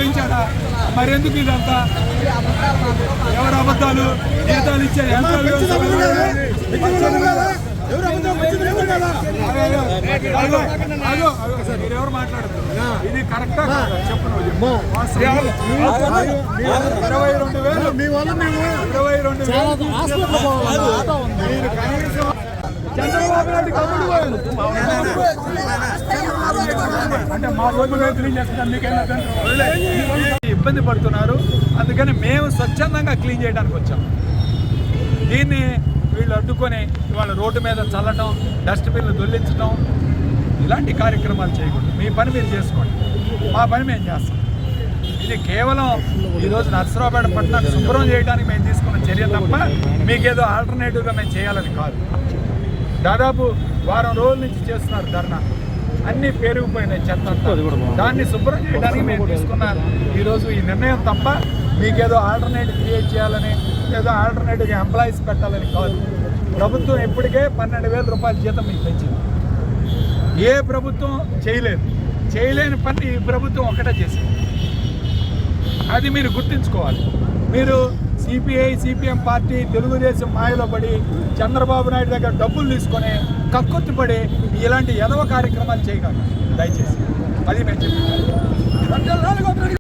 పెంచాడా? మరెందుకు ఇదంతా? ఎవరు అబద్ధాలు? జీతాలు ఇచ్చే మీరెవరు మాట్లాడుతున్నారు? ఇది కరెక్టా? చెప్పు. 22,000 చంద్రబాబు నాయుడు కమ్ముడు పోయారు అంటే మా రోజు క్లీన్ చేస్తున్నారు. మీకైనా ఇబ్బంది పడుతున్నారు, అందుకని మేము స్వచ్ఛందంగా క్లీన్ చేయడానికి వచ్చాం. దీన్ని వీళ్ళు అడ్డుకొని ఇవాళ రోడ్డు మీద చల్లటం, డస్ట్బిన్లు దొల్లించడం, ఇలాంటి కార్యక్రమాలు చేయకూడదు. మీ పని మీరు చేసుకోండి, మా పని మేము చేస్తాం. ఇది కేవలం ఈరోజు నర్సరావుపేట పట్టణాన్ని శుభ్రం చేయడానికి మేము తీసుకున్న చర్య తప్ప మీకేదో ఆల్టర్నేటివ్గా మేము చేయాలని కాదు. దాదాపు వారం రోజుల నుంచి చేస్తున్నారు ధర్నా. అన్నీ పెరిగిపోయినాయి చెత్త అంతా. దాన్ని శుభ్రం చేయడానికి మేము తీసుకున్న ఈరోజు ఈ నిర్ణయం తప్ప మీకేదో ఆల్టర్నేటివ్ క్రియేట్ చేయాలని, ఏదో ఆల్టర్నేటివ్గా ఎంప్లాయీస్ పెట్టాలని కాదు. ప్రభుత్వం ఇప్పటికే 12,000 రూపాయల జీతం మీకు పెంచింది. ఏ ప్రభుత్వం చేయలేదు. చేయలేని పని ఈ ప్రభుత్వం ఒకటే చేసింది. అది మీరు గుర్తుంచుకోవాలి. మీరు సిపిఐ, సిపిఎం పార్టీ, తెలుగుదేశం మాయలో పడి చంద్రబాబు నాయుడు దగ్గర డబ్బులు తీసుకొని కక్కుర్తిపడి ఇలాంటి ఎదవ కార్యక్రమాలు చేయగలరు. దయచేసి అది మేము చెప్పాము.